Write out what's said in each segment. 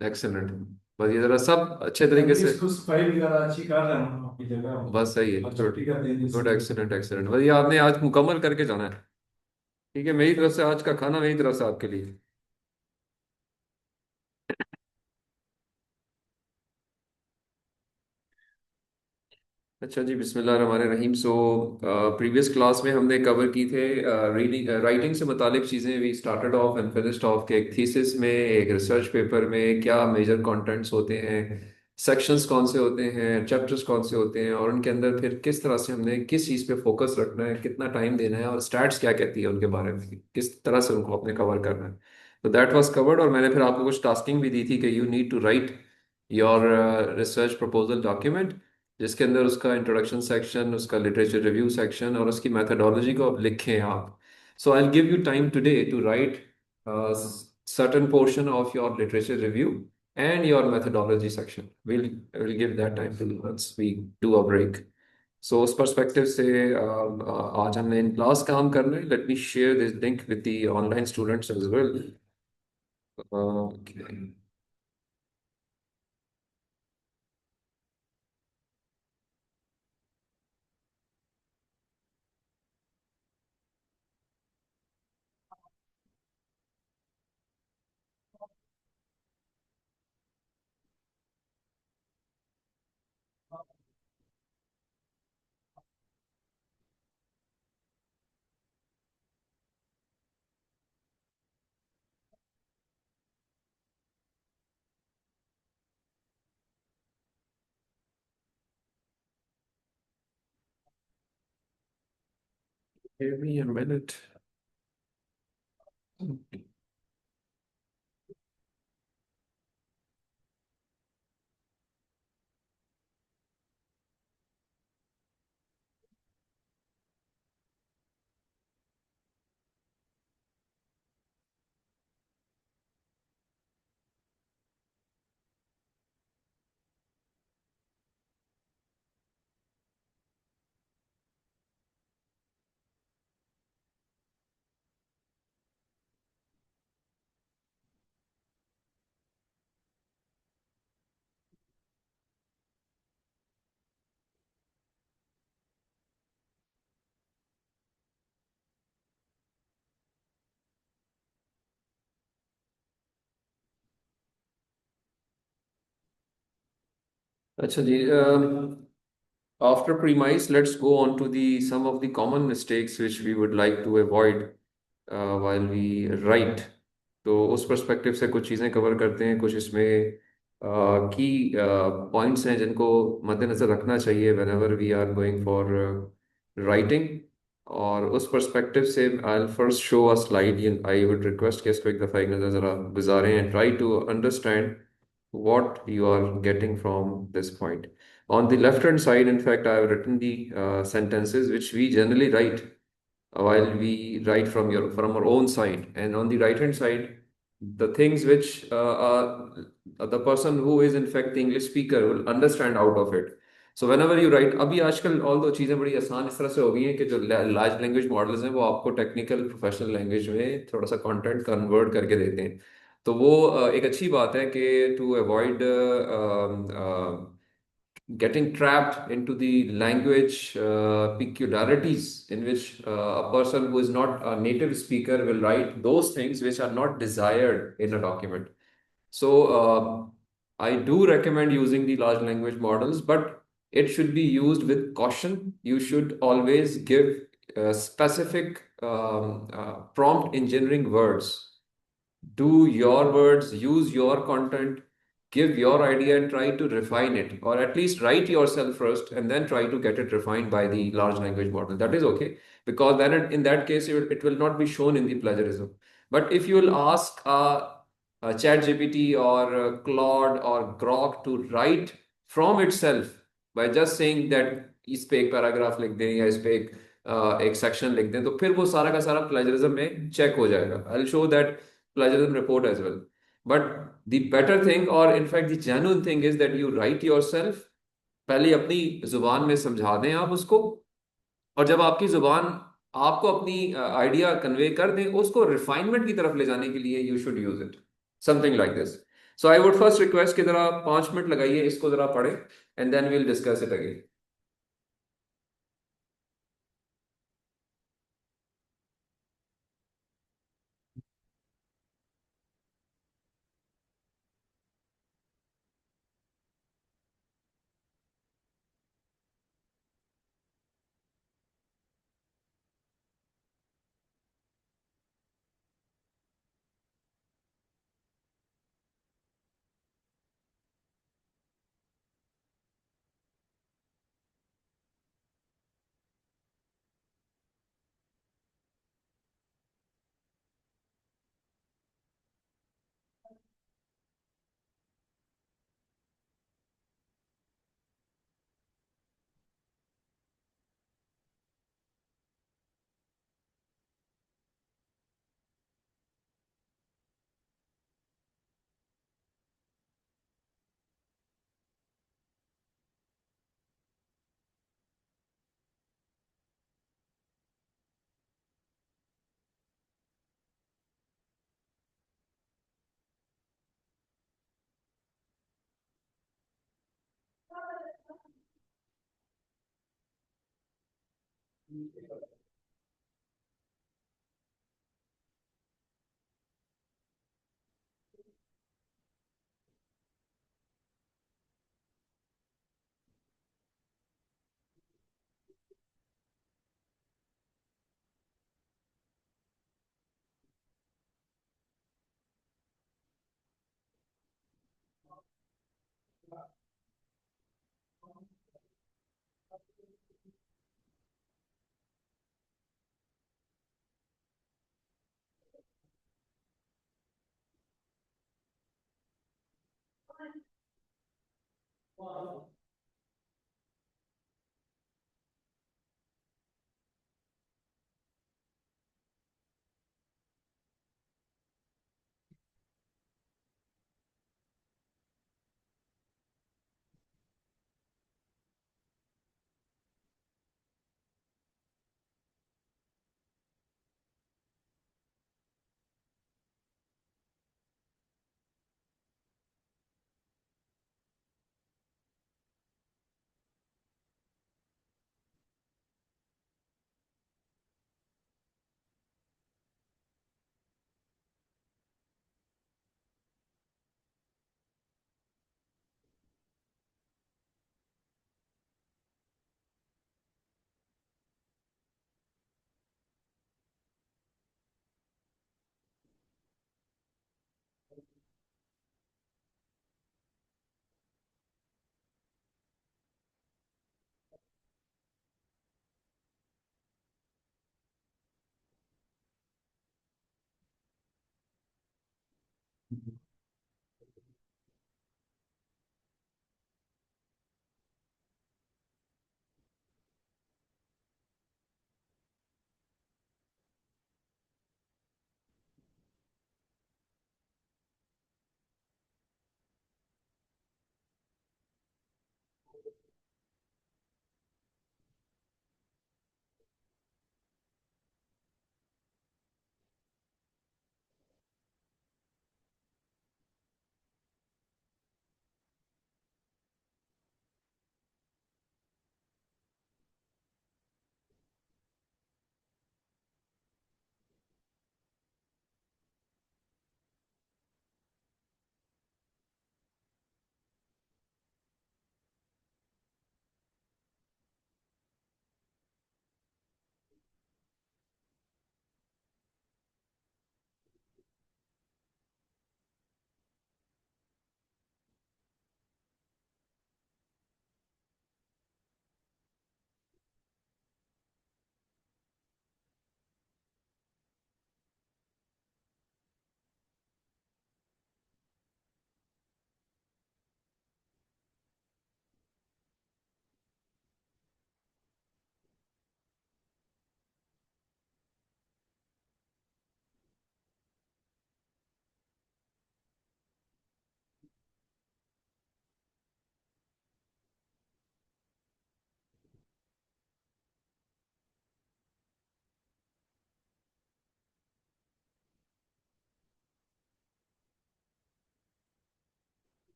Excellent. बस ये जरा सब अच्छे तरीके बल्कि से। इसको सफाई वगैरह अच्छी कर रहे हैं आपकी जगह, बस सही है, और गुड। छुट्टी कर देंगे गुड, इसलिए। एक्सेलेंट एक्सेलेंट, बस ये आपने आज मुकम्मल करके जाना है। ठीक है, मेरी तरफ से आज का खाना मेरी तरफ से आपके लिए। अच्छा जी, बिस्मिल्लाहिर्रहमानिर्रहीम। सो प्रीवियस क्लास में हमने कवर की थे रीडिंग राइटिंग से मुतालिक चीज़ें। We started off and finished off के एक थीसिस में, एक रिसर्च पेपर में क्या मेजर कंटेंट्स होते हैं, सेक्शंस कौन से होते हैं, चैप्टर्स कौन से होते हैं, और उनके अंदर फिर किस तरह से हमने किस चीज़ पे फोकस रखना है, कितना टाइम देना है, और स्टैट्स क्या कहती है उनके बारे में, किस तरह से उनको अपने कवर करना है। तो दैट वाज कवर्ड। और मैंने फिर आपको कुछ टास्किंग भी दी थी कि you need to write your research proposal document, जिसके अंदर उसका इंट्रोडक्शन सेक्शन, उसका लिटरेचर रिव्यू सेक्शन और उसकी मेथडोलॉजी को अब लिखें आप। So I give you time today to write certain portion of your literature review and your methodology section. We'll give that time to you once we do a break. So उस perspective से आज हमने in class काम करना है. Let me share this link with the online students as well. Okay. Give me a minute. अच्छा जी, after premise, let's go on to the some of the common mistakes which we would like to avoid while we write. तो उस perspective से कुछ चीज़ें cover करते हैं, कुछ इसमें की पॉइंट्स हैं जिनको मद्देनजर रखना चाहिए whenever we are going for writing. और उस पर्सपेक्टिव से I first show a slide. I would request कि इसको एक दफ़ा एक नज़र ज़रा गुजारें and try to understand what you are getting from this point. On the left hand side, in fact, I have written the sentences which we generally write while we write from our own side, and on the right hand side, the things which the person who is in fact the English speaker will understand out of it. So whenever you write, अभी आजकल all दो चीज़ें बड़ी आसान इस तरह से हो गई हैं कि जो लार्ज लैंग्वेज मॉडल्स हैं वो आपको टेक्निकल प्रोफेशनल लैंग्वेज में थोड़ा सा कंटेंट कन्वर्ट करके देते हैं। तो वो एक अच्छी बात है कि to avoid getting trapped into the language peculiarities in which a person who is not a native speaker will write those things which are not desired in a document. So I do recommend using the large language models, but it should be used with caution. You should always give specific prompt engineering words. Do your words, use your content, give your idea and try to refine it, or at least write yourself first and then try to get it refined by the large language model. That is okay, because then in that case it will not be shown in the plagiarism. But if you will ask a chat GPT or Claude or Grok to write from itself by just saying that इस पे एक paragraph लिख दें या इस पे एक section लिख दें, तो फिर वो सारा का सारा प्लेजरिज्म में चेक हो जाएगा। I will show that plagiarism report as well. But the better thing, or in fact the genuine thing, is that you write yourself. पहले अपनी जुबान में समझा दें आप उसको, और जब आपकी जुबान आपको अपनी आइडिया कन्वे कर दें, उसको रिफाइनमेंट की तरफ ले जाने के लिए you should use it. Something like this. So I would first request कि जरा 5 मिनट लगाइए, इसको जरा पढ़े, and then we'll discuss it again.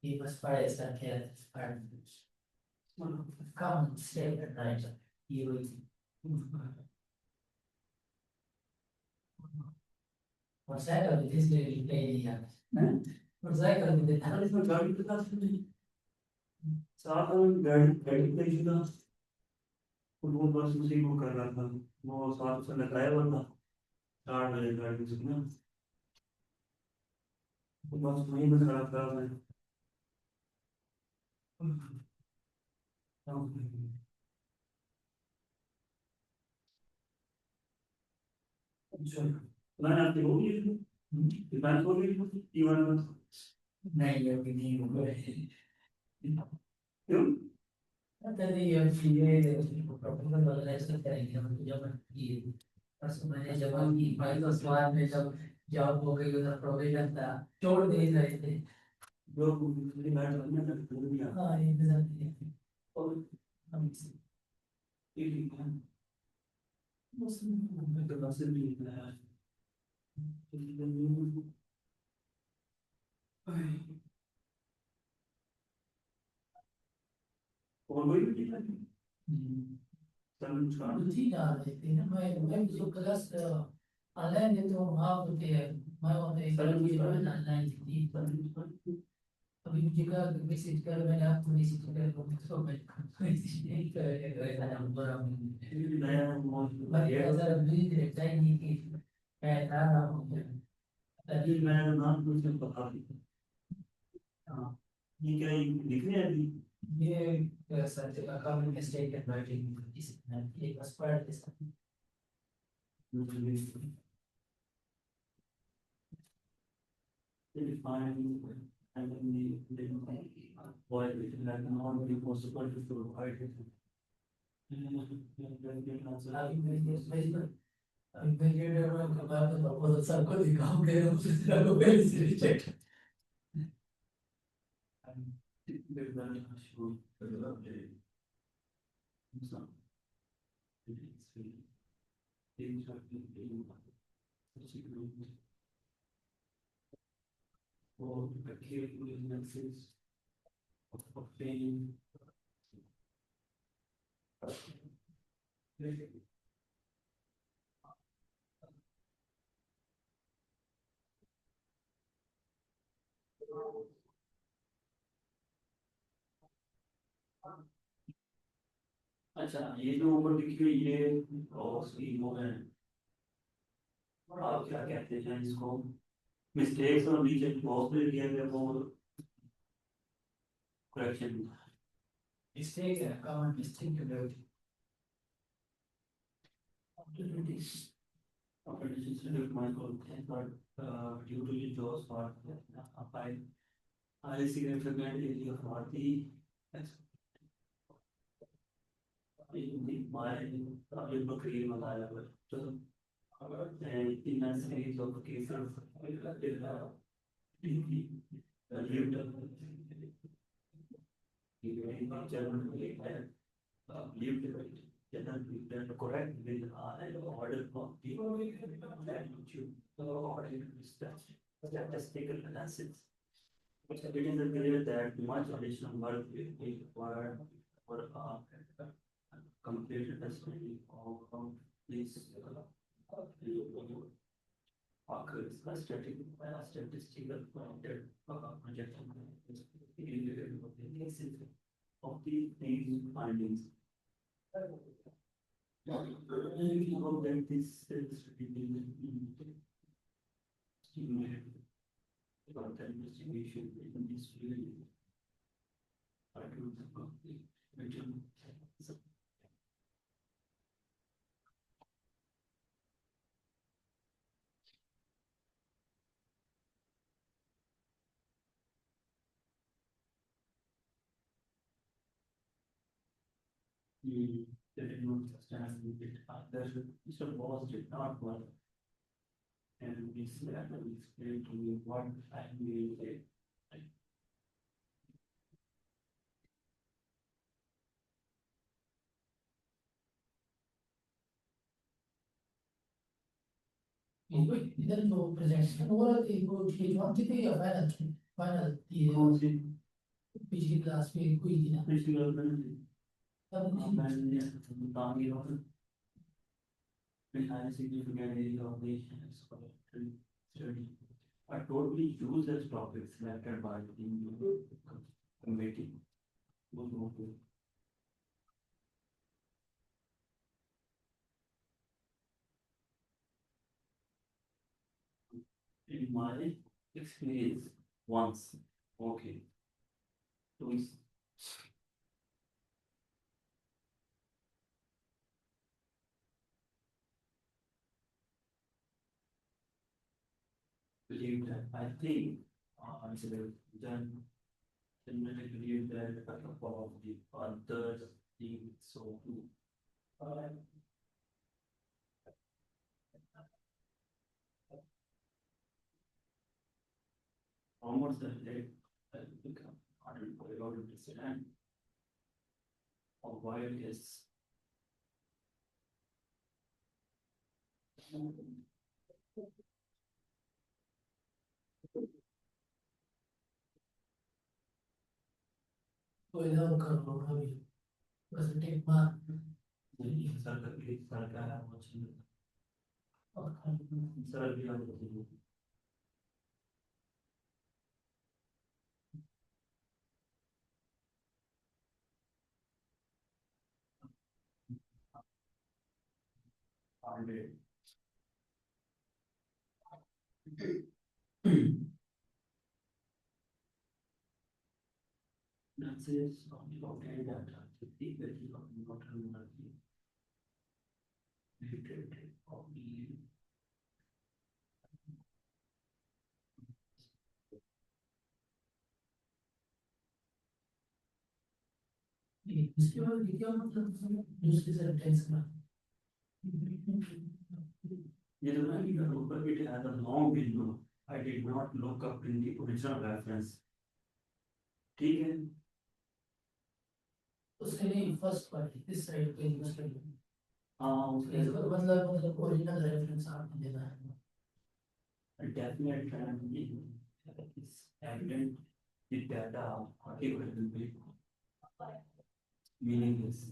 He was praised and killed and come stay at night. He will motorcycle with this very play here. Motorcycle with the गाड़ी के पास नहीं साथ में गाड़ी पे ही था वो बस उसी को कर रहा था वो साथ से लगाया हुआ था 4 बजे गाड़ी से ना तो बस वहीं पे खड़ा था मैं अच्छा मैंने आपकी हो गई दुकान हो गई इवन नहीं अभी नहीं हुआ क्यों तभी ये प्रोपोजल वगैरह ऐसे करेंगे हम जब ये परसों मैंने जब की भाई तो स्वाद में जब जॉब हो गई उधर प्रोविजन था छोड़ दे रहे थे जो मेरी बात करने में भूल गया हाँ ये और हम ये बस मैं तो बस भी निकला और वही भी ठीक आ रहे थे ना मैं जो क्लास ऑनलाइन देते हो वहाँ होते हैं मैं होते ऑनलाइन थी अभी मुझे का मैसेज कर मैंने आपको मैसेज कर तो मैं मैसेज नहीं कर नंबर मैं जरा भी देखता ही नहीं कि मैं रहा हूँ अभी मैं नाम मुझे बता दी हाँ ये क्या लिख रहे हैं अभी ये सर अकाउंट मिस्टेक है राइटिंग इस ये बस पढ़ दे सकते and then the boy which is like not very possible to provide it. Investigator का प्रपोजल सबको दिखाओगे दूसरा को पहले से reject or acute illnesses of pain. अच्छा ये जो ऊपर लिखी हुई ये वो है आप क्या कहते हैं इसको मिस्टेक्स और नीचे बॉक्स में दिया गया वो करेक्शन मिस्टेक है अकाउंट मिस्टेक है opportunities my content but due to the jobs part I significant area for the my you create बताया हुआ तो and in a series of cases lived correct with an order of the magnitude according to statistical analysis. It is clear that much additional work is required for a complete understanding of how this occurs. A statistical project of these findings. How that this is stimulated further investigation in this field. They did not understand it. Mr. Boss did not work. And we explained to me what I mean. इधर जो presentation हो रहा थी वो stage one की थी या final थी? फाइनल थी कौन सी पिछली क्लास में कोई थी ना पिछली बार मैंने तब मैंने काम किया और high significant area of the exploratory study are totally useless topics selected by the committee. In my experience, once, okay, twice. Believe that I think I should have done generally believe that a couple of the others think so too. Almost the day I become unemployed president of why it is. तो इधर कर लो अभी बस take मार सरकार और सरल भी होती है That is okay that the value of water energy related of the इसके बाद क्या मतलब दूसरे सेंटेंस का it has a long window. I did not look up in the original reference. ठीक है उसके लिए फर्स्ट पार्ट इस साइड पे यूज करेंगे हाँ उसके मतलब ओरिजिनल रेफरेंस आपको देना है definite and is evident the data article will be meaningless.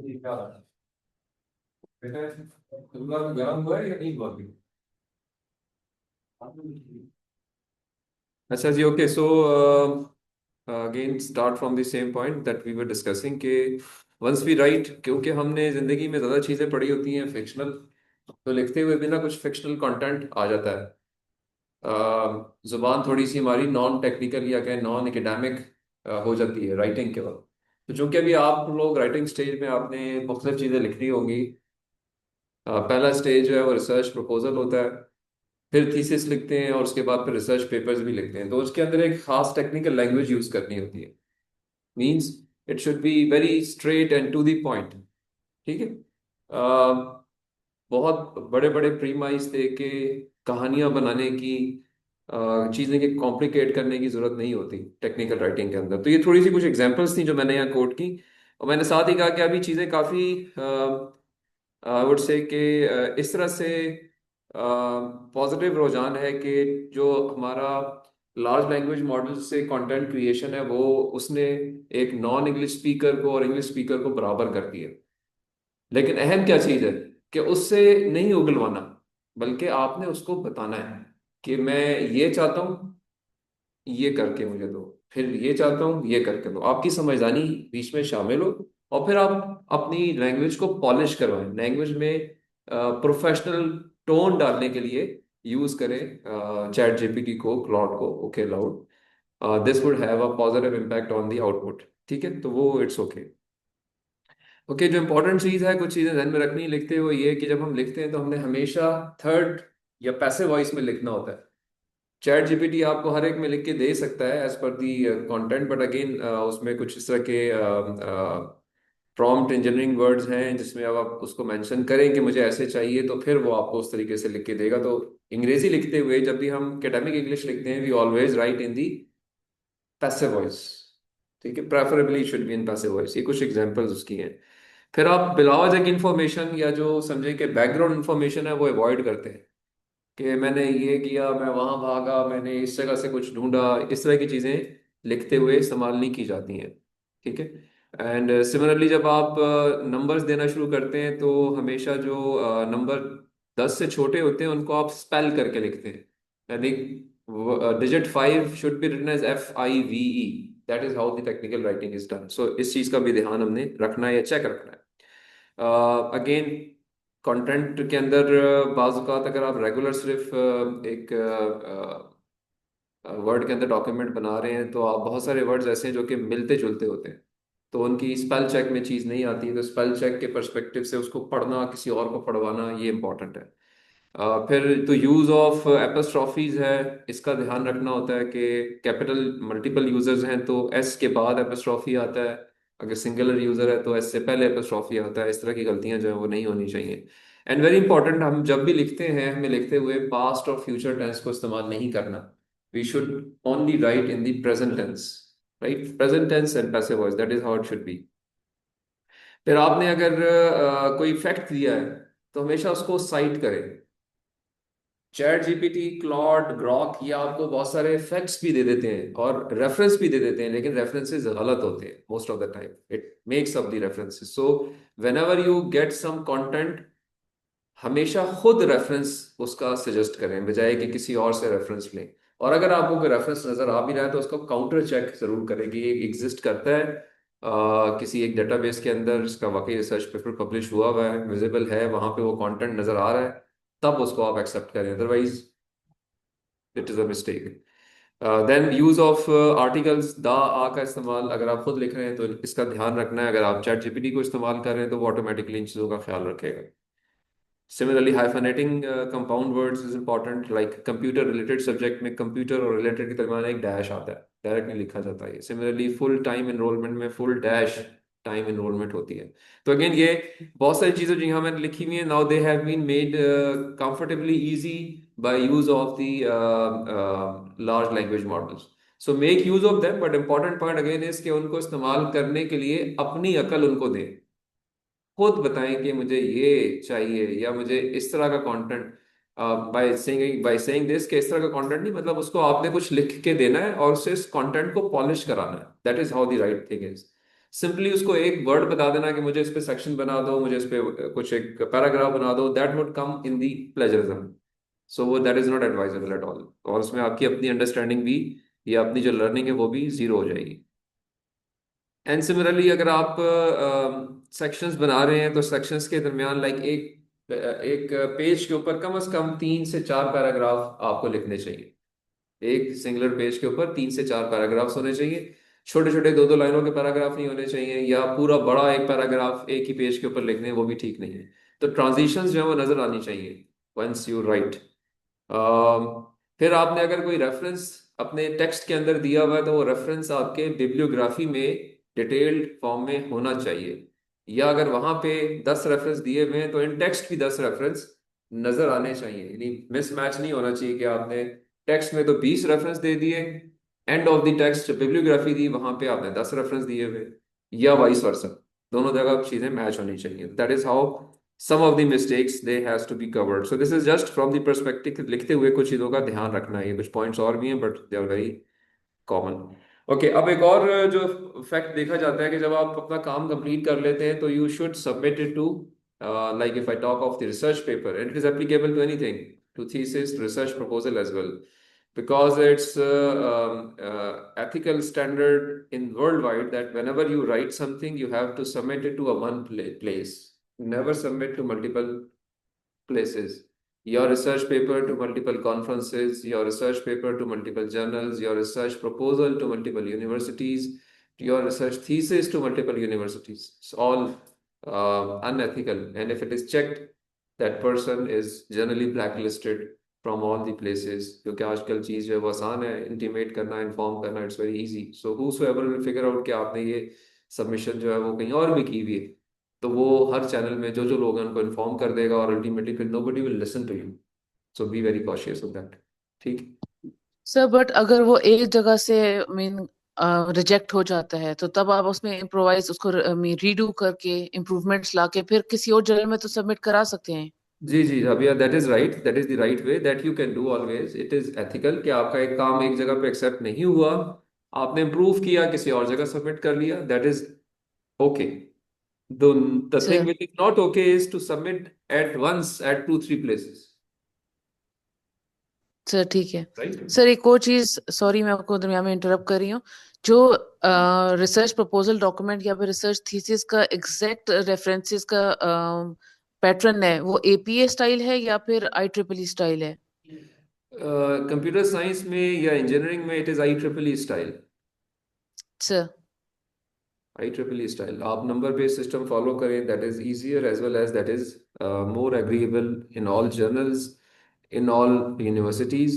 बेटा गर्म हुआ है या नहीं हुआ अभी? अच्छा जी, okay, so again start from the same point that we were discussing कि वंस वी राइट, क्योंकि हमने जिंदगी में ज़्यादा चीज़ें पढ़ी होती हैं फिक्शनल, तो लिखते हुए भी ना कुछ फिक्शनल कंटेंट आ जाता है। जुबान थोड़ी सी हमारी नॉन टेक्निकल या कहें नॉन एकेडमिक हो जाती है राइटिंग के वक्त। तो चूंकि अभी आप लोग राइटिंग स्टेज में आपने मुख्तलिफ चीज़ें लिखनी होंगी। पहला स्टेज जो है वो रिसर्च प्रपोजल होता है, फिर थीसिस लिखते हैं और उसके बाद फिर रिसर्च पेपर्स भी लिखते हैं। तो उसके अंदर एक खास टेक्निकल लैंग्वेज यूज करनी होती है। Means it should be very straight and to the point. ठीक है। बहुत बड़े बड़े प्रीमाइस दे के कहानियां बनाने की, चीजें के कॉम्प्लिकेट करने की जरूरत नहीं होती टेक्निकल राइटिंग के अंदर। तो ये थोड़ी सी कुछ एग्जांपल्स थी जो मैंने यहाँ कोट की। और मैंने साथ ही कहा कि अभी चीजें काफी आई वुड से कि इस तरह से पॉजिटिव रुझान है कि जो हमारा लार्ज लैंग्वेज मॉडल से कंटेंट क्रिएशन है, वो उसने एक नॉन इंग्लिश स्पीकर को और इंग्लिश स्पीकर को बराबर कर दिया। लेकिन अहम क्या चीज है कि उससे नहीं उगलवाना, बल्कि आपने उसको बताना है कि मैं ये चाहता हूँ, ये करके मुझे दो, फिर ये चाहता हूँ, ये करके दो। आपकी समझदारी बीच में शामिल हो, और फिर आप अपनी लैंग्वेज को पॉलिश करवाएं, लैंग्वेज में प्रोफेशनल टोन डालने के लिए यूज करें चैट जीपीटी को, क्लॉड को। Okay loud, this would have a positive impact on the output. ठीक है, तो वो इट्स ओके। ओके, जो इंपॉर्टेंट चीज़ है, कुछ चीज़ें ध्यान में रखनी लिखते हुए, ये है कि जब हम लिखते हैं तो हमने हमेशा थर्ड या पैसिव वॉइस में लिखना होता है। चैट जीपीटी आपको हर एक में लिख के दे सकता है as per the content, but again उसमें कुछ इस तरह के प्रॉम्प्ट इंजीनियरिंग वर्ड्स हैं जिसमें अब आप उसको मेंशन करें कि मुझे ऐसे चाहिए, तो फिर वो आपको उस तरीके से लिख के देगा। तो अंग्रेजी लिखते हुए जब भी हम एकेडमिक इंग्लिश लिखते हैं, we always write in the passive voice. ठीक है, preferably should be in passive voice. ये कुछ एग्जांपल्स उसकी हैं। फिर आप बिलावज एक इन्फॉर्मेशन या जो समझे कि बैकग्राउंड इन्फॉर्मेशन है वो अवॉइड करते हैं, कि मैंने ये किया, मैं वहां भागा, मैंने इस जगह से कुछ ढूंढा। इस तरह की चीजें लिखते हुए इस्तेमाल नहीं की जाती हैं। ठीक है। एंड सिमिलरली जब आप नंबर्स देना शुरू करते हैं तो हमेशा जो नंबर 10 से छोटे होते हैं उनको आप स्पेल करके लिखते हैं। यानी digit 5 should be written as FIVE। That is how the technical writing is done. So इस चीज का भी ध्यान हमने रखना है या चेक रखना है। अगेन कंटेंट के अंदर बाज़ औक़ात अगर आप रेगुलर सिर्फ एक वर्ड के अंदर डॉक्यूमेंट बना रहे हैं, तो आप बहुत सारे वर्ड्स ऐसे हैं जो कि मिलते जुलते होते हैं, तो उनकी स्पेल चेक में चीज़ नहीं आती है। तो स्पेल चेक के पर्सपेक्टिव से उसको पढ़ना, किसी और को पढ़वाना, ये इंपॉर्टेंट है। फिर तो यूज ऑफ एपोस्ट्रॉफीज है, इसका ध्यान रखना होता है कि कैपिटल मल्टीपल यूजर्स हैं तो एस के बाद एपोस्ट्रॉफी आता है, अगर सिंगुलर यूजर है तो एस से पहले एपोस्ट्रॉफी आता है। इस तरह की गलतियां जो है वो नहीं होनी चाहिए। एंड वेरी इंपॉर्टेंट, हम जब भी लिखते हैं हमें लिखते हुए पास्ट और फ्यूचर टेंस को इस्तेमाल नहीं करना। We should only write in the present tense. Right, present tense and passive voice, that is how it should be. फिर आपने अगर कोई फैक्ट दिया है तो हमेशा उसको साइट करें। चैट जीपीटी, क्लॉड, ग्रॉक, ये आपको बहुत सारे फैक्ट्स भी दे देते हैं और रेफरेंस भी दे देते हैं, लेकिन रेफरेंसेस गलत होते हैं most of the time. It makes up the references. So whenever you get some content, हमेशा खुद रेफरेंस उसका सजेस्ट करें बजाय कि किसी और से रेफरेंस लें। और अगर आपको कोई रेफरेंस नजर आ भी रहा है तो उसको काउंटर चेक जरूर करें कि ये एग्जिस्ट करता है किसी एक डेटाबेस के अंदर, इसका वाकई रिसर्च पेपर पब्लिश हुआ है, विजिबल है, वहां पे वो कंटेंट नजर आ रहा है, तब उसको आप एक्सेप्ट करें, otherwise it is a mistake. Then use of articles, the, a का इस्तेमाल अगर आप खुद लिख रहे हैं तो इसका ध्यान रखना है। अगर आप चैट जीपीटी को इस्तेमाल कर रहे हैं तो वो ऑटोमेटिकली इन चीज़ों का ख्याल रखेगा। Similarly, hyphenating compound words is important. Like computer related subject में कंप्यूटर और रिलेटेड के दरमियान एक डैश आता है, डायरेक्ट नहीं लिखा जाता है। सिमिलरली फुल टाइम एनरोलमेंट में फुल डैश टाइम एनरोलमेंट होती है। तो अगेन ये बहुत सारी चीज़ें जो यहाँ मैंने लिखी हुई है, now they have been made comfortably easy by use of the large language models. So make use of them, but important point again is कि उनको इस्तेमाल करने के लिए अपनी अकल उनको दें। खुद बताएं कि मुझे ये चाहिए या मुझे इस तरह का कंटेंट। बाय सेइंग दिस कि इस तरह का कंटेंट नहीं, मतलब उसको आपने कुछ लिख के देना है और उससे इस कंटेंट को पॉलिश कराना है। That is how the right thing is. Simply उसको एक वर्ड बता देना कि मुझे इस पे सेक्शन बना दो, मुझे इस पे कुछ एक पैराग्राफ बना दो, that would come in the plagiarism. So वो that is not advisable at all, और उसमें आपकी अपनी अंडरस्टैंडिंग भी या अपनी जो लर्निंग है वो भी जीरो हो जाएगी। एंड सिमिलरली अगर आप सेक्शंस बना रहे हैं तो सेक्शंस के दरमियान लाइक एक पेज के ऊपर कम से कम 3 से 4 पैराग्राफ आपको लिखने चाहिए। एक सिंगुलर पेज के ऊपर 3 से 4 पैराग्राफ्स होने चाहिए। छोटे छोटे 2-2 लाइनों के पैराग्राफ नहीं होने चाहिए, या पूरा बड़ा एक पैराग्राफ एक ही पेज के ऊपर लिखने हैं, वो भी ठीक नहीं है। तो ट्रांजिशंस जो है वो नजर आनी चाहिए वंस यू राइट। फिर आपने अगर कोई रेफरेंस अपने टेक्स्ट के अंदर दिया हुआ है तो वो रेफरेंस आपके बिब्लियोग्राफी में डिटेल्ड फॉर्म में होना चाहिए। या अगर वहां पे 10 रेफरेंस दिए हुए हैं तो इन टेक्स्ट भी 10 रेफरेंस नजर आने चाहिए, यानी मिसमैच नहीं होना चाहिए कि आपने टेक्स्ट में तो 20 रेफरेंस दे दिए, end of the text bibliography दी वहां पे आपने 10 रेफरेंस दिए हुए, या वाइस वर्सा। दोनों जगह चीजें मैच होनी चाहिए। That is how some of the mistakes they has to be covered. So this is just from the perspective लिखते हुए कुछ चीजों का ध्यान रखना है। ये कुछ पॉइंट्स और भी हैं but they are very common. Okay, अब एक और जो फैक्ट देखा जाता है कि जब आप अपना काम कंप्लीट कर लेते हैं तो you should submit it to, like if I talk of the research paper, and it is applicable to anything, to thesis, research proposal as well, because it's ethical standard in worldwide that whenever you write something you have to submit it to a one place, never submit to multiple places. Your research paper to multiple conferences, your research paper to multiple journals, your research proposal to multiple universities, your research thesis to multiple universities. It's all unethical. And if it is checked, that person is generally blacklisted from all the places. क्योंकि आजकल चीज़ जो है वो आसान है, intimate करना, inform करना, it's very easy. So whosoever will figure out कि आपने ये सबमिशन जो है वो कहीं और भी की हुई है, तो वो हर चैनल में जो जो लोग हैं उनको इन्फॉर्म कर देगा, और अल्टीमेटली फिर nobody will listen to you. So be very cautious of that. ठीक। सर बट अगर वो एक जगह से मीन रिजेक्ट हो जाता है तो तब आप उसमें इम्प्रोवाइज उसको रीडू करके इम्प्रूवमेंट्स लाके फिर किसी और जर्नल में तो सबमिट करा सकते हैं। जी जी अभी that is right, that is the right way that you can do always. It is ethical कि आपका एक काम एक जगह पे एक्सेप्ट नहीं हुआ, आपने इम्प्रूव किया, किसी और जगह सबमिट कर लिया, that is okay. The thing sir which is not okay is to submit at once at 2-3 places, sir ठीक है। राइट। सर एक और चीज, सॉरी मैं आपको दरमियान में इंटरप्ट कर रही हूँ, जो रिसर्च प्रपोजल डॉक्यूमेंट या फिर रिसर्च थीसिस का एग्जैक्ट रेफरेंसेस का पैटर्न है वो एपीए स्टाइल है या फिर IEEE स्टाइल है? कंप्यूटर साइंस में या इंजीनियरिंग में it is IEEE style. Sir IEEE style आप नंबर बेस्ड सिस्टम फॉलो करें, that is easier as well as that is more agreeable in all journals, in all universities.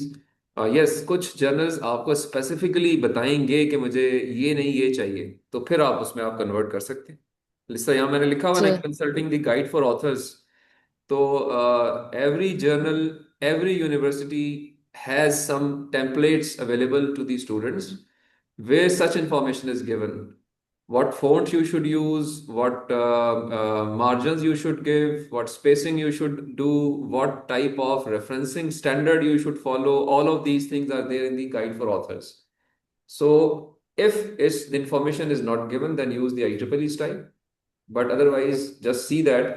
Yes, कुछ journals आपको specifically बताएंगे कि मुझे ये नहीं ये चाहिए, तो फिर आप उसमें आप कन्वर्ट कर सकते हैं। जैसा यहाँ मैंने लिखा हुआ ना, sir consulting the guide for authors. तो every journal, every university has some templates available to the students where such information is given. What font you should use, what margins you should give, what spacing you should do, what type of referencing standard you should follow. All of these things are there in the guide for authors. So if the information is not given, then use the IEEE style. But otherwise just see that,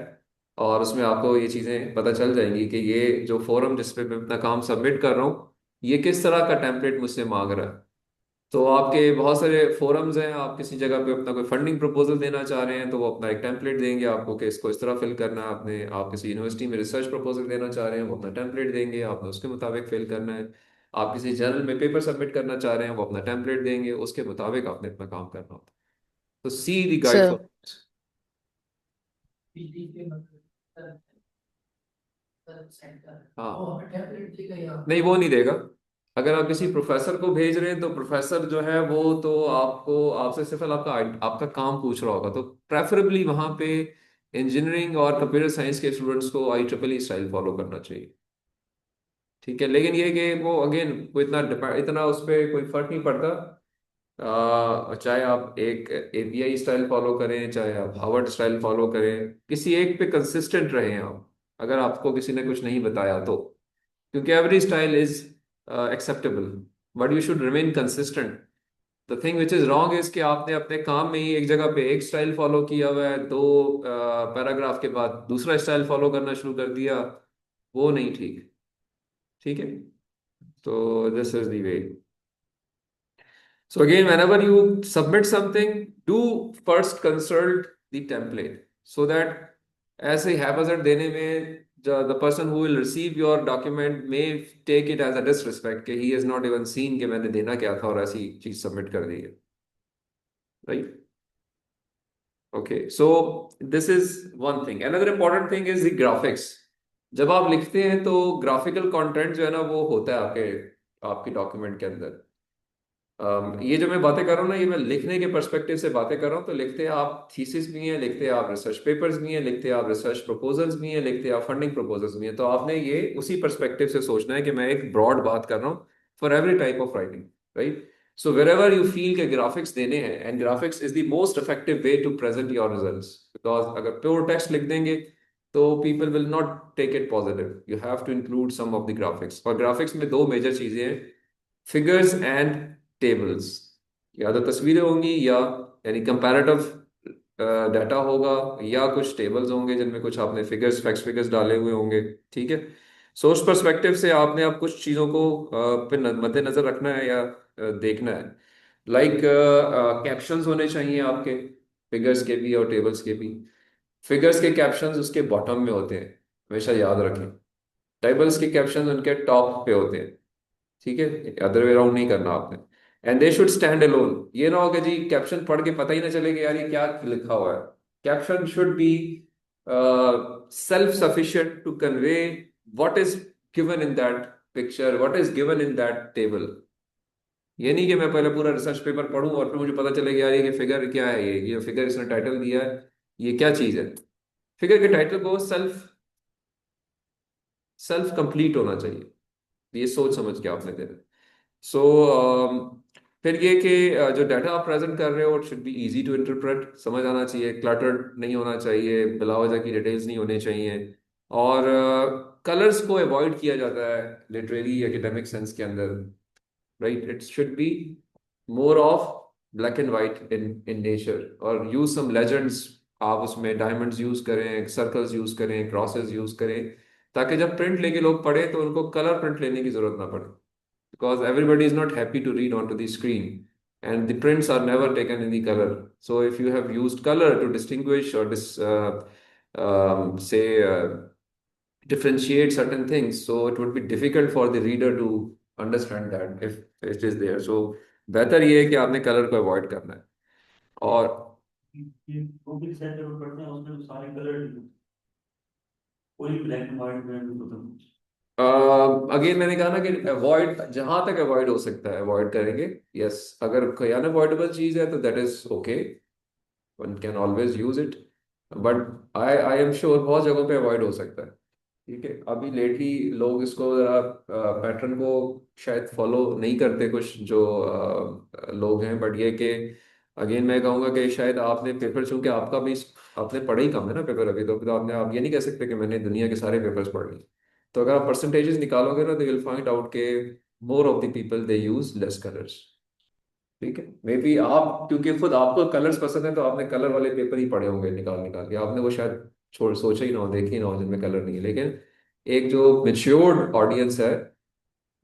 और उसमें आपको ये चीज़ें पता चल जाएंगी कि ये जो फोरम जिस पे मैं अपना काम सबमिट कर रहा हूँ ये किस तरह का टेम्पलेट मुझसे मांग रहा है। तो आपके बहुत सारे फोरम्स हैं, आप किसी जगह पे अपना कोई फंडिंग प्रपोजल देना चाह रहे हैं तो वो अपना एक टेम्पलेट देंगे आपको कि इसको इस तरह फिल करना है आपने। आप किसी यूनिवर्सिटी में रिसर्च प्रपोजल देना चाह रहे हैं, वो अपना टेम्पलेट देंगे, आपने उसके मुताबिक फिल करना है। आप किसी जर्नल में पेपर सबमिट करना चाह रहे हैं, वो अपना टेम्पलेट देंगे, उसके मुताबिक आपने अपना काम करना होता है। तो see the guide sir for. Send कर हाँ वो हमें टेम्पलेट देगा या नहीं, वो नहीं देगा। अगर आप किसी प्रोफेसर को भेज रहे हैं तो प्रोफेसर जो है वो तो आपको आपसे सिर्फ आपका आपका काम पूछ रहा होगा, तो प्रेफरेबली वहां पे इंजीनियरिंग और कंप्यूटर साइंस के स्टूडेंट्स को IEEE स्टाइल फॉलो करना चाहिए। ठीक है, लेकिन ये कि वो अगेन कोई इतना उस पर कोई फर्क नहीं पड़ता। चाहे आप एक API स्टाइल फॉलो करें, चाहे आप हार्वर्ड स्टाइल फॉलो करें, किसी एक पे कंसिस्टेंट रहें आप, अगर आपको किसी ने कुछ नहीं बताया तो, क्योंकि every style is acceptable, but you should remain consistent. The thing which is wrong is कि आपने अपने काम में ही एक जगह पे एक स्टाइल फॉलो किया हुआ है, दो पैराग्राफ के बाद दूसरा स्टाइल फॉलो करना शुरू कर दिया, वो नहीं ठीक। ठीक है, तो this is the way. So again, whenever you submit something, do first consult the template so that ऐसे haphazard देने में the person who will receive your document may take it as a disrespect कि he has not even seen कि मैंने देना क्या था और ऐसी चीज submit कर दी है, right? Okay, so this is one thing. Another important thing is the graphics. जब आप लिखते हैं तो graphical content जो है ना वो होता है आपके आपकी डॉक्यूमेंट के अंदर। ये जो मैं बातें कर रहा हूँ ना, ये मैं लिखने के पर्सपेक्टिव से बातें कर रहा हूँ, तो लिखते हैं आप थीसिस भी हैं, लिखते हैं आप रिसर्च पेपर्स भी हैं, लिखते हैं आप रिसर्च प्रपोजल्स भी हैं, लिखते हैं आप फंडिंग प्रपोजल्स भी हैं। तो आपने ये उसी पर्सपेक्टिव से सोचना है कि मैं एक ब्रॉड बात कर रहा हूँ for every type of writing, right? So wherever you feel के ग्राफिक्स देने हैं, and graphics is the most effective way to present your results, because अगर प्योर टेक्स्ट लिख देंगे तो people will not take it positive. You have to include some of the graphics, और graphics में दो मेजर चीजें हैं, फिगर्स एंड टेबल्स। या तो तस्वीरें होंगी या यानी कंपैरेटिव डाटा होगा, या कुछ टेबल्स होंगे जिनमें कुछ आपने फिगर्स फैक्ट्स फिगर्स डाले हुए होंगे। ठीक है, सो उस पर्सपेक्टिव से आपने आप कुछ चीज़ों को पे मद्देनजर रखना है या देखना है। लाइक कैप्शंस होने चाहिए आपके, फिगर्स के भी और टेबल्स के भी। फिगर्स के कैप्शंस उसके बॉटम में होते हैं, हमेशा याद रखें। टेबल्स के कैप्शंस उनके टॉप पे होते हैं। ठीक है, अदर वे अराउंड नहीं करना आपने। And they should stand alone, ये ना हो कि जी कैप्शन पढ़ के पता ही ना चले कि यार ये क्या लिखा हुआ है। Caption should be self sufficient to convey what is given in that picture, what is given in that table. ये नहीं कि मैं पहले पूरा रिसर्च पेपर पढूं और फिर मुझे पता चले कि यार ये फिगर क्या है, ये फिगर इसने टाइटल दिया है, ये क्या चीज है। फिगर के टाइटल को सेल्फ सेल्फ कंप्लीट होना चाहिए, ये सोच समझ के आपने देना। सो फिर ये कि जो डाटा आप प्रेजेंट कर रहे हो, it should be easy to interpret, समझ आना चाहिए, क्लटर्ड नहीं होना चाहिए, बिलावजह की डिटेल्स नहीं होने चाहिए। और कलर्स को अवॉइड किया जाता है लिटरेरी एकेडमिक सेंस के अंदर, right? It should be more of black and white in nature, और यूज सम लेजेंड्स। आप उसमें डायमंड्स यूज करें, सर्कल्स यूज करें, क्रॉसेस यूज करें, ताकि जब प्रिंट लेके लोग पढ़े तो उनको कलर प्रिंट लेने की जरूरत ना पड़े, because everybody is not happy to read onto the screen, and the prints are never taken in the color. So if you have used color to distinguish or say differentiate certain things, so it would be difficult for the reader to understand that if it is there. So बेहतर ये है कि आपने colour को avoid करना है। और ये वो भी सेंटर पर पढ़ते हैं, उसमें तो सारे कलर, कोई ब्लैक एंड व्हाइट में नहीं होता कुछ। अगेन मैंने कहा ना कि अवॉइड जहां तक अवॉइड हो सकता है अवॉइड करेंगे। यस, अगर कोई अनअवॉइडेबल चीज है तो that is okay, one can always use it, but I I am sure बहुत जगहों पे अवॉइड हो सकता है। ठीक है, अभी लेटली लोग इसको जरा पैटर्न को शायद फॉलो नहीं करते कुछ जो लोग हैं, बट ये कि अगेन मैं कहूँगा कि शायद आपने पेपर, चूंकि आपका भी आपने पढ़ा ही कम है ना पेपर अभी, तो आपने आप ये नहीं कह सकते कि मैंने दुनिया के सारे पेपर्स पढ़ लिए। तो अगर आप परसेंटेजेस निकालोगे ना, तो विल फाइंड आउट के more of the people they use less colours. ठीक है, मे बी आप क्योंकि खुद आपको कलर्स पसंद है तो आपने कलर वाले पेपर ही पढ़े होंगे निकाल निकाल के, आपने वो शायद छोड़ सोचा ही ना हो, देखे ही ना हो जिनमें कलर नहीं है। लेकिन एक जो मेच्योर्ड ऑडियंस है,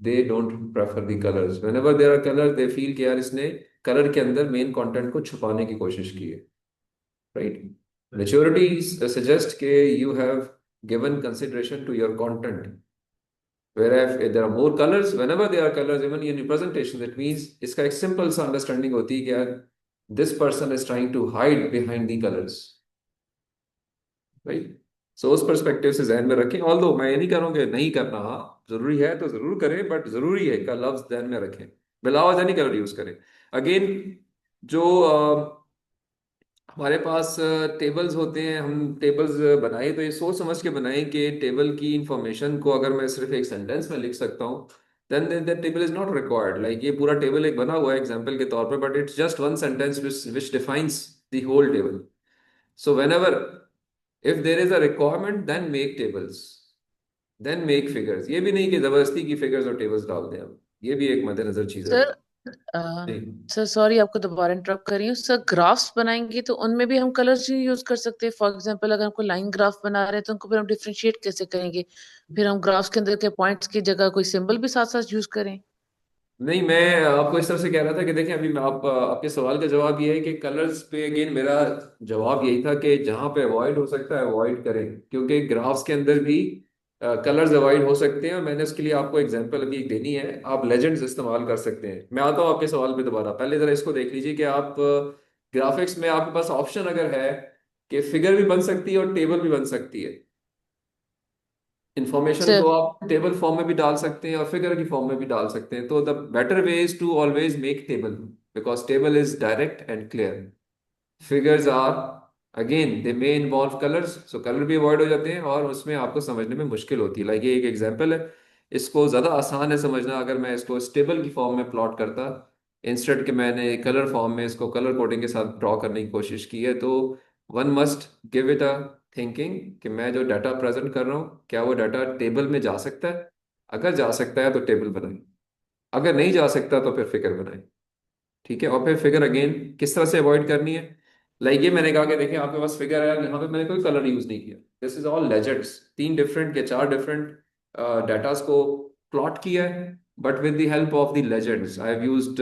they don't prefer the colours, whenever there are colour they feel कि यार इसने कलर के अंदर मेन कंटेंट को छुपाने की कोशिश की है, राइट? मेच्योरिटी सजेस्ट के you have given consideration to your content. Whereas if there are more colors, whenever there are colors, even in your presentation, that means इसका एक simple सा understanding होती है कि यार this person is trying to hide behind the colors, right? सो उस perspective से जहन में रखें। ऑल्दो मैं ये नहीं करूँगा नहीं करना, हाँ जरूरी है तो जरूर करें, बट जरूरी है का लफ्ज जहन में रखें, बिलावजा नहीं कलर यूज करें। अगेन जो हमारे पास टेबल्स होते हैं, हम टेबल्स बनाए तो ये सोच समझ के बनाएं कि टेबल की इंफॉर्मेशन को अगर मैं सिर्फ एक सेंटेंस में लिख सकता हूँ, then that table is not required. Like ये पूरा टेबल एक बना हुआ है एग्जांपल के तौर पे, but it's just one sentence which defines the whole table. So whenever if there is a requirement, then make tables, then make figures। ये भी नहीं कि जबरदस्ती की फिगर्स और टेबल्स डाल दें हम, ये भी एक मद्देनजर चीज सर रखें। जी। सर सॉरी आपको दोबारा इंटरप्ट कर रही हूँ सर। ग्राफ्स बनाएंगे तो उनमें भी हम कलर्स यूज कर सकते हैं। फॉर एग्जांपल अगर हमको लाइन ग्राफ बना रहे हैं तो उनको फिर हम डिफरेंशिएट कैसे करेंगे? फिर हम ग्राफ्स के अंदर के पॉइंट्स की जगह कोई सिंबल भी साथ साथ यूज करें? नहीं, मैं आपको इस तरह से कह रहा था कि देखिए अभी मैं आपके सवाल का जवाब ये है कि कलर्स पे अगेन मेरा जवाब यही था कि जहां पे अवॉइड हो सकता है अवॉइड करें, क्योंकि ग्राफ्स के अंदर भी कलर्स अवॉइड हो सकते हैं। और मैंने उसके लिए आपको एग्जांपल अभी एक देनी है, आप लेजेंड्स इस्तेमाल कर सकते हैं। मैं आता हूँ आपके सवाल पे दोबारा, पहले जरा इसको देख लीजिए कि आप ग्राफिक्स में आपके पास ऑप्शन अगर है कि फिगर भी बन सकती है और टेबल भी बन सकती है। इंफॉर्मेशन सर को आप टेबल फॉर्म में भी डाल सकते हैं और फिगर की फॉर्म में भी डाल सकते हैं। तो the better way is to always make table, because table is direct and clear. Figures are again they may involve colours, so colour भी अवॉइड हो जाते हैं और उसमें आपको समझने में मुश्किल होती है। लाइक ये एक एग्जांपल है, इसको ज़्यादा आसान है समझना अगर मैं इसको टेबल की फॉर्म में प्लॉट करता, इंस्टेड कि मैंने कलर फॉर्म में इसको कलर कोडिंग के साथ ड्रॉ करने की कोशिश की है। तो one must give it a thinking कि मैं जो डाटा प्रेजेंट कर रहा हूँ क्या वो डाटा टेबल में जा सकता है। अगर जा सकता है तो टेबल बनाए, अगर नहीं जा सकता तो फिर फिगर बनाए। ठीक है, और फिर फिगर अगेन किस तरह से अवॉइड करनी है। लाइक ये मैंने कहा कि देखिए आपके पास फिगर है, यहाँ पे मैंने कोई कलर यूज नहीं किया, दिस इज ऑल लेजेंड्स। तीन डिफरेंट या चार डिफरेंट डाटास को प्लॉट किया है, but with the help of the legends I have used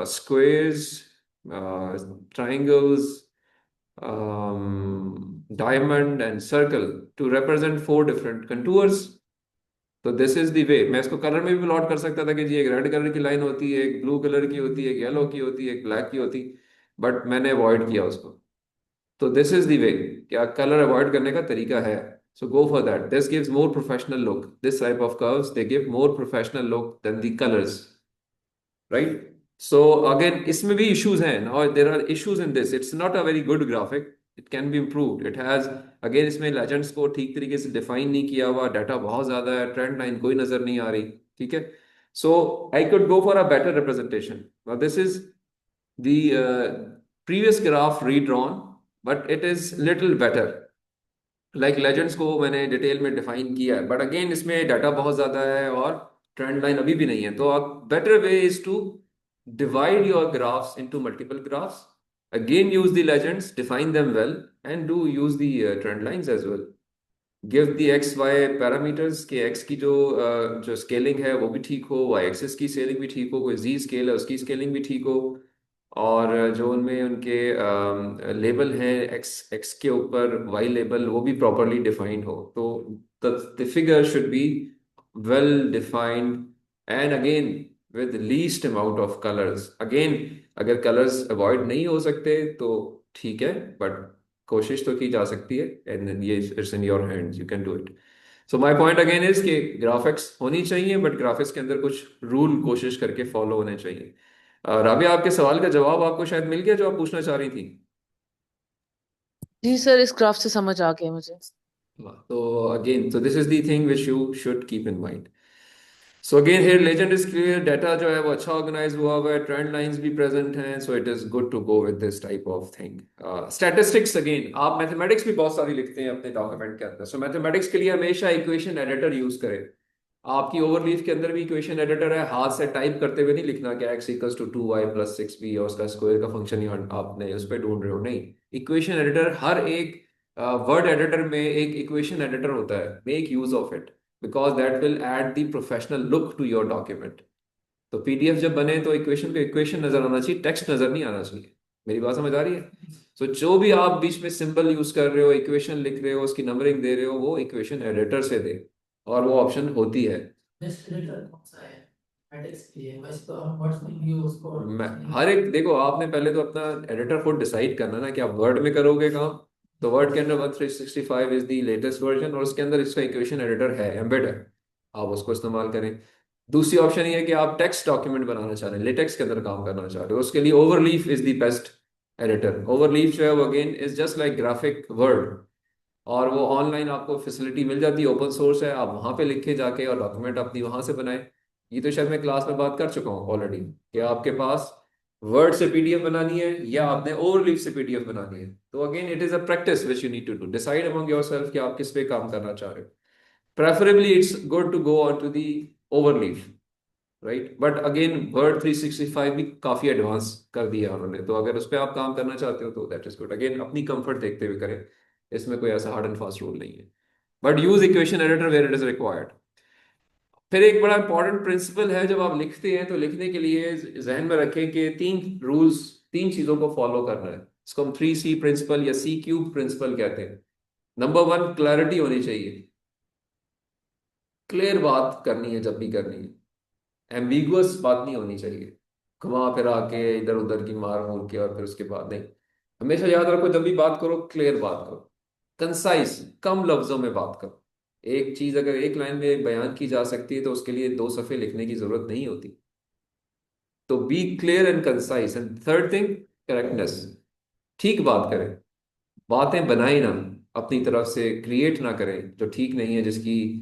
squares, triangles, diamond and circle to represent four different contours। तो दिस इज द वे। मैं इसको colour में भी प्लॉट कर सकता था कि जी एक रेड कलर की लाइन होती है, एक ब्लू कलर की होती है, एक येलो की होती है, एक ब्लैक की होती, बट मैंने अवॉइड किया उसको। तो दिस इज द वे, क्या कलर अवॉइड करने का तरीका है। So go for that, this gives more professional look, this type of curves they give more professional look than the colours, right. So again इसमें भी इश्यूज हैं और there are issues in this, it's not a very good graphic, it can be improved. It has again इसमें legends को ठीक तरीके से define नहीं किया हुआ, डाटा बहुत ज्यादा है, ट्रेंड लाइन कोई नजर नहीं आ रही। ठीक है, so I could go for a better representation. This is the previous graph redrawn, but it is little better। Like legends को मैंने डिटेल में डिफाइन किया है, बट अगेन इसमें डाटा बहुत ज्यादा है और ट्रेंड लाइन अभी भी नहीं है। तो better way is to divide your graphs into multiple graphs, again use the legends, define them well, and do use the trend lines as well। give the x y parameters के x की जो scaling है वो भी ठीक हो, y axis की scaling भी ठीक हो, कोई z स्केल है उसकी स्केलिंग भी ठीक हो, और जो उनमें उनके लेबल हैं एक्स एक्स के ऊपर वाई लेबल वो भी प्रॉपरली डिफाइंड हो। तो the figure should be well defined and again with least amount of colours. Again अगर कलर्स अवॉइड नहीं हो सकते तो ठीक है, बट कोशिश तो की जा सकती है, एंड ये it's in your hands, you can do it. So my point again is कि ग्राफिक्स होनी चाहिए, बट ग्राफिक्स के अंदर कुछ रूल कोशिश करके फॉलो होने चाहिए। राबिया, आपके सवाल का जवाब आपको शायद मिल गया जो आप पूछना चाह रही थी। जी सर, इस ग्राफ से समझ आ गया मुझे। तो again so this is the thing which you should keep in mind. So again here legend is clear, data जो है वो अच्छा ऑर्गेनाइज हुआ हुआ है, ट्रेंड लाइंस भी प्रेजेंट हैं, so it is good to go with this type of thing. Statistics, again आप मैथमेटिक्स भी बहुत सारी लिखते हैं अपने डॉक्यूमेंट के अंदर, सो मैथमेटिक्स के लिए हमेशा इक्वेशन एडिटर यूज करें। आपकी ओवरलीफ के अंदर भी इक्वेशन एडिटर है, हाथ से टाइप करते हुए नहीं लिखना कि x इक्वल्स टू 2y+6b और उसका स्क्वायर का फंक्शन यहाँ आपने उस पर ढूंढ रहे हो, नहीं। इक्वेशन एडिटर, हर एक वर्ड एडिटर में एक इक्वेशन एडिटर होता है, make use of it because that will add the professional look to your document. तो पीडीएफ जब बने तो इक्वेशन पे इक्वेशन नजर आना चाहिए, टेक्स्ट नजर नहीं आना चाहिए। मेरी बात समझ आ रही है? सो जो भी आप बीच में सिंबल यूज कर रहे हो, इक्वेशन लिख रहे हो, उसकी नंबरिंग दे रहे हो, वो इक्वेशन एडिटर से दे, और वो ऑप्शन होती है। डिस्क्रिप्टर कौन सा है मैट्रिक्स के लिए? बस तो हम वर्ड्स में भी उसको मैं हर एक देखो, आपने पहले तो अपना एडिटर खुद डिसाइड करना ना कि आप वर्ड में करोगे काम तो वर्ड के अंदर 1365 इज द लेटेस्ट वर्जन, और उसके अंदर इसका इक्वेशन एडिटर है, एम्बेड है, आप उसको इस्तेमाल करें। दूसरी ऑप्शन ये है कि आप टेक्स्ट डॉक्यूमेंट बनाना चाह रहे हैं, लेटेक्स के अंदर काम करना चाह रहे हो, उसके लिए overleaf is the best editor. Overleaf जो है वो again is just like graphic word, और वो ऑनलाइन आपको फैसिलिटी मिल जाती है, ओपन सोर्स है, आप वहां पे लिखे जाके और डॉक्यूमेंट अपनी वहां से बनाए। ये तो शायद मैं क्लास में बात कर चुका हूँ ऑलरेडी, कि आपके पास वर्ड से पीडीएफ बनानी है या आपने ओवरलीफ से पीडीएफ बनानी है। तो again it is a practice which you need to do, decide among yourself कि आप किस पे काम करना चाह रहे हो। Preferably it's good to go on to the Overleaf, right, but again Word 365 भी काफी एडवांस कर दिया है उन्होंने, तो अगर उस पर आप काम करना चाहते हो तो दैट इज गुड, अगेन अपनी कंफर्ट देखते हुए करें, इसमें कोई ऐसा हार्ड एंड फास्ट रूल नहीं है, but use equation editor where it is required. फिर एक बड़ा इंपॉर्टेंट प्रिंसिपल है, जब आप लिखते हैं तो लिखने के लिए जहन में रखें कि तीन रूल्स, तीन चीजों को फॉलो करना है, इसको हम 3C प्रिंसिपल या C³ प्रिंसिपल कहते हैं। नंबर वन, क्लैरिटी होनी चाहिए, क्लियर बात करनी है जब भी करनी है, एम्बिगुअस बात नहीं होनी चाहिए, घुमा फिरा के इधर उधर की मार मूर के और फिर उसके बाद नहीं। हमेशा याद रखो, जब भी बात करो क्लियर बात करो, कंसाइज, कम लफ्जों में बात करो। एक चीज अगर एक लाइन में बयान की जा सकती है तो उसके लिए 2 सफ़े लिखने की जरूरत नहीं होती। तो be clear and concise, and third thing, correctness, ठीक बात करें, बातें बनाए ना, अपनी तरफ से क्रिएट ना करें जो ठीक नहीं है, जिसकी